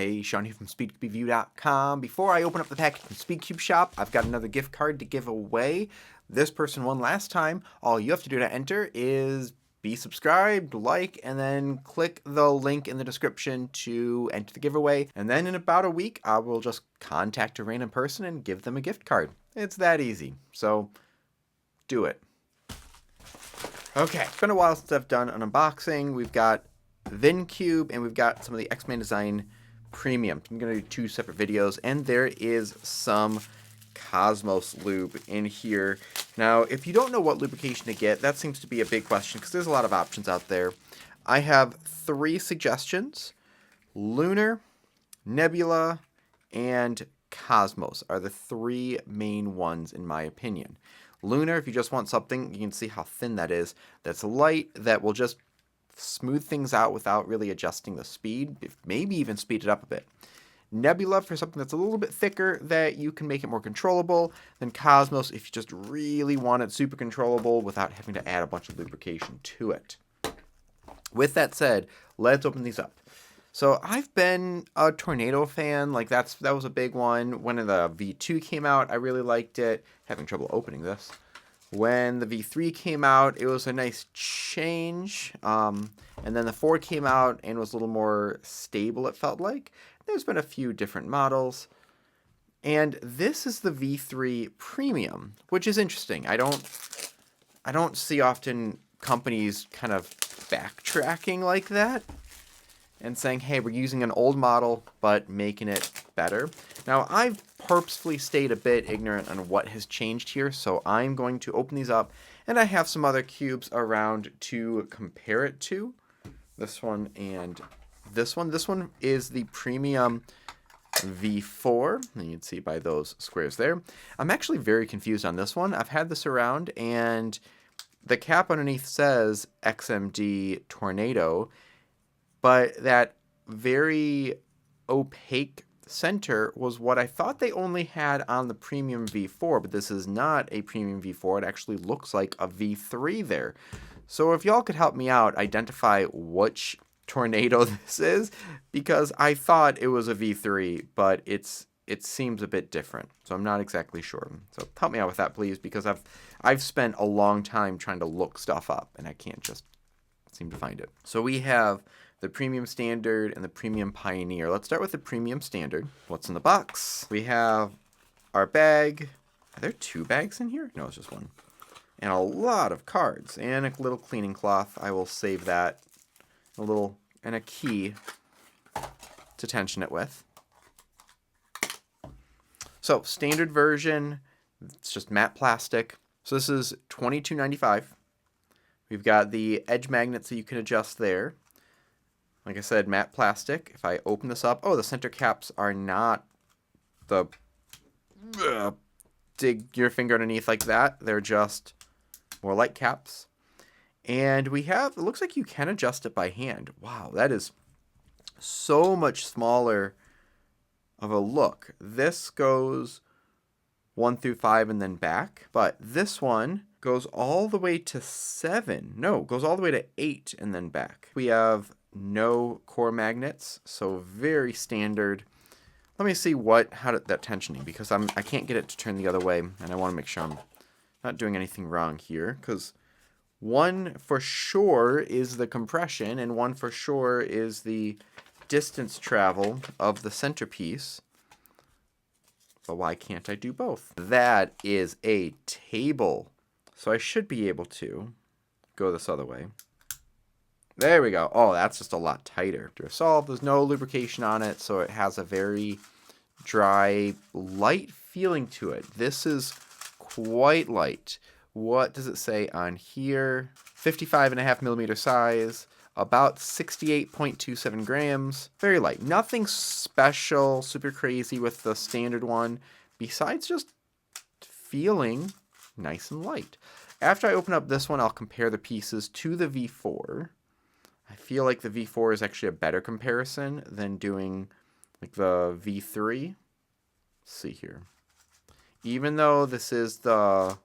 Hey, Sean here from SpeedCubeShop.com. Before I open up the package from SpeedCubeShop, I've got another gift card to give away. This person won last time. All you have to do to enter is be subscribed, like, and then click the link in the description to enter the giveaway. And then in about a week, I will just contact a random person and give them a gift card. It's that easy. So do it. Okay, it's been a while since I've done an unboxing. We've got VinCube and we've got some of the X-Men Design Premium. I'm going to do two separate videos, and there is some Cosmos lube in here. Now, if you don't know what lubrication to get, that seems to be a big question because there's a lot of options out there. I have three suggestions. Lunar, Nebula, and Cosmos are the three main ones in my opinion. Lunar, if you just want something, you can see how thin that is. That's light, that will just smooth things out without really adjusting the speed, maybe even speed it up a bit. Nebula for something that's a little bit thicker that you can make it more controllable. Then Cosmos if you just really want it super controllable without having to add a bunch of lubrication to it. With that said, let's open these up. So I've been a Tornado fan, like that was a big one. When the V2 came out, I really liked it. Having trouble opening this. When the V3 came out, it was a nice change. And then the 4 came out and was a little more stable, it felt like. There's been a few different models. And this is the V3 Premium, which is interesting. I don't see often companies kind of backtracking like that and saying, hey, we're using an old model, but making it better. Now, I've purposefully stayed a bit ignorant on what has changed here, so I'm going to open these up, and I have some other cubes around to compare it to. This one and this one. This one is the Premium V4, and you can see by those squares there. I'm actually very confused on this one. I've had this around, and the cap underneath says XMD Tornado, but that very opaque center was what I thought they only had on the Premium V4, but this is not a Premium V4. It actually looks like a V3 there. So if y'all could help me out, identify which Tornado this is, because I thought it was a V3, but it seems a bit different. So I'm not exactly sure. So help me out with that, please, because I've spent a long time trying to look stuff up, and I can't just seem to find it. So we have the Premium Standard and the Premium Pioneer. Let's start with the Premium Standard. What's in the box? We have our bag. Are there two bags in here? No, it's just one. And a lot of cards and a little cleaning cloth. I will save that. And a key to tension it with. So standard version, it's just matte plastic. So this is $22.95. We've got the edge magnets that you can adjust there. Like I said, matte plastic. If I open this up, oh, the center caps are not the dig your finger underneath like that. They're just more light caps. And we have, it looks like you can adjust it by hand. Wow, that is so much smaller of a look. This goes 1 through 5 and then back. But this one goes all the way to 7. No, goes all the way to 8 and then back. We have no core magnets, so very standard. Let me see that tensioning, because I can't get it to turn the other way, and I want to make sure I'm not doing anything wrong here, because one for sure is the compression, and one for sure is the distance travel of the centerpiece. But why can't I do both? That is a table, so I should be able to go this other way. There we go. Oh, that's just a lot tighter. To resolve, there's no lubrication on it, so it has a very dry, light feeling to it. This is quite light. What does it say on here? 55.5 millimeter size, about 68.27 grams. Very light. Nothing special, super crazy with the standard one, besides just feeling nice and light. After I open up this one, I'll compare the pieces to the V4. I feel like the V4 is actually a better comparison than doing like the V3. Let's see here. Even though this is the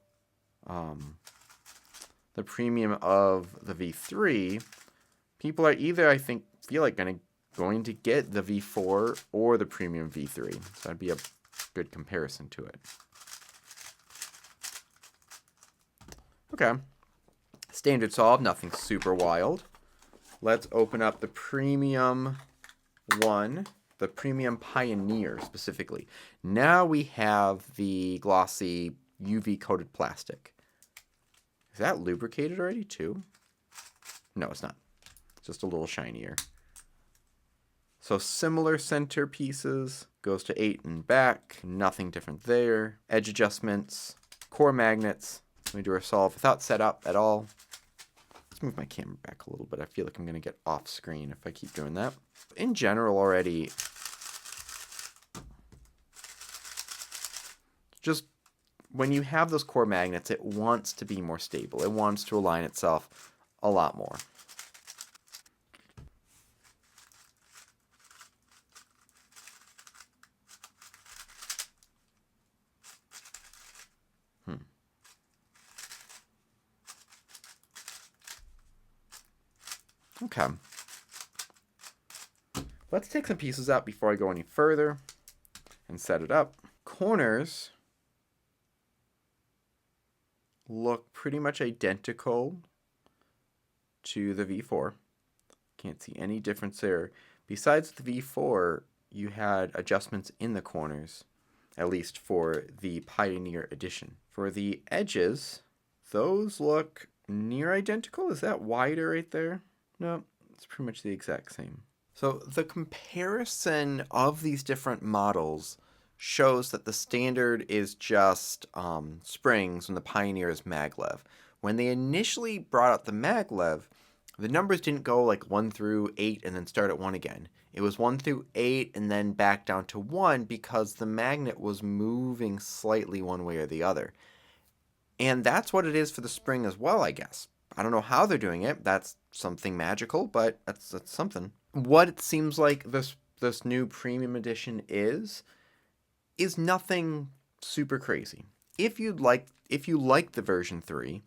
premium of the V3, people are either, I think, feel like going to going to get the V4 or the premium V3. So that'd be a good comparison to it. Okay. Standard solve, nothing super wild. Let's open up the premium one, the premium Pioneer specifically. Now we have the glossy UV coated plastic. Is that lubricated already too? No, it's not. It's just a little shinier. So similar center pieces, goes to 8 and back, nothing different there. Edge adjustments, core magnets. Let me do our solve without setup at all. Let's move my camera back a little bit. I feel like I'm going to get off screen if I keep doing that. In general already, just when you have those core magnets, it wants to be more stable. It wants to align itself a lot more. Okay. Let's take some pieces out before I go any further and set it up. Corners look pretty much identical to the V4. Can't see any difference there. Besides the V4, you had adjustments in the corners, at least for the Pioneer edition. For the edges, those look near identical. Is that wider right there? No, it's pretty much the exact same. So the comparison of these different models shows that the standard is just springs and the Pioneer is maglev. When they initially brought out the maglev, the numbers didn't go like 1 through 8 and then start at 1 again. It was 1 through 8 and then back down to 1 because the magnet was moving slightly one way or the other. And that's what it is for the spring as well, I guess. I don't know how they're doing it. That's something magical, but that's something. What it seems like this new premium edition is nothing super crazy. If you like the version 3,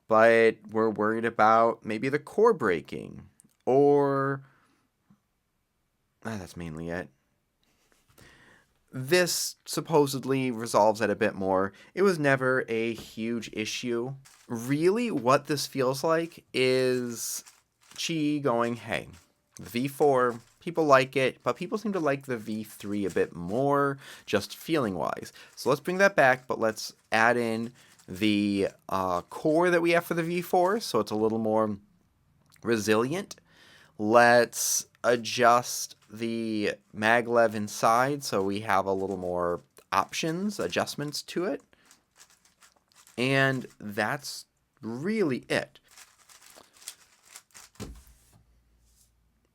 but we're worried about maybe the core breaking, or that's mainly it. This supposedly resolves it a bit more. It was never a huge issue. Really, what this feels like is Qi going, hey, the V4, people like it, but people seem to like the V3 a bit more, just feeling-wise. So let's bring that back, but let's add in the core that we have for the V4, so it's a little more resilient. Let's adjust the maglev inside so we have a little more options, adjustments to it. And that's really it.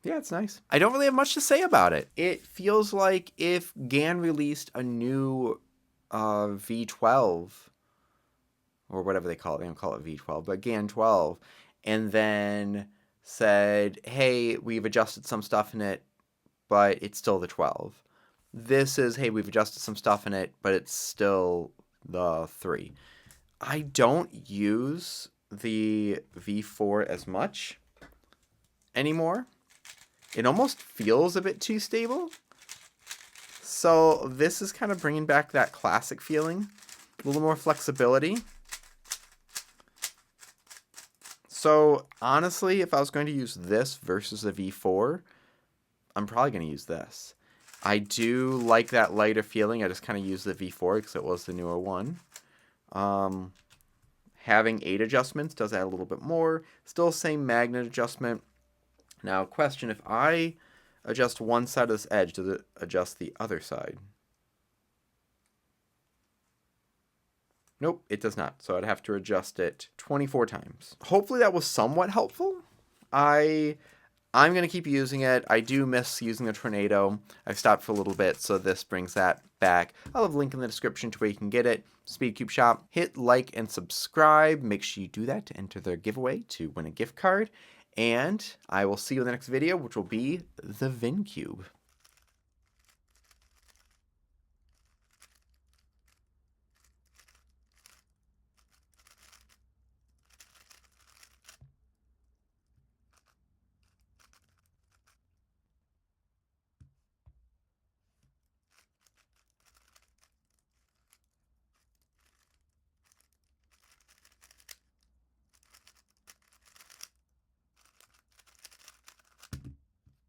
Yeah, it's nice. I don't really have much to say about it. It feels like if GAN released a new V12, or whatever they call it, they don't call it V12, but GAN 12, and then said, hey, we've adjusted some stuff in it, but it's still the 12. This is, hey, we've adjusted some stuff in it, but it's still the 3. I don't use the V4 as much anymore. It almost feels a bit too stable. So this is kind of bringing back that classic feeling, a little more flexibility. So honestly, if I was going to use this versus the V4, I'm probably going to use this. I do like that lighter feeling. I just kind of use the V4 because it was the newer one. Having 8 adjustments does add a little bit more. Still same magnet adjustment. Now, question, if I adjust one side of this edge, does it adjust the other side? Nope, it does not. So I'd have to adjust it 24 times. Hopefully that was somewhat helpful. I'm going to keep using it. I do miss using the Tornado. I stopped for a little bit, so this brings that back. I'll have a link in the description to where you can get it. SpeedCubeShop. Hit like and subscribe. Make sure you do that to enter their giveaway to win a gift card. And I will see you in the next video, which will be the VinCube.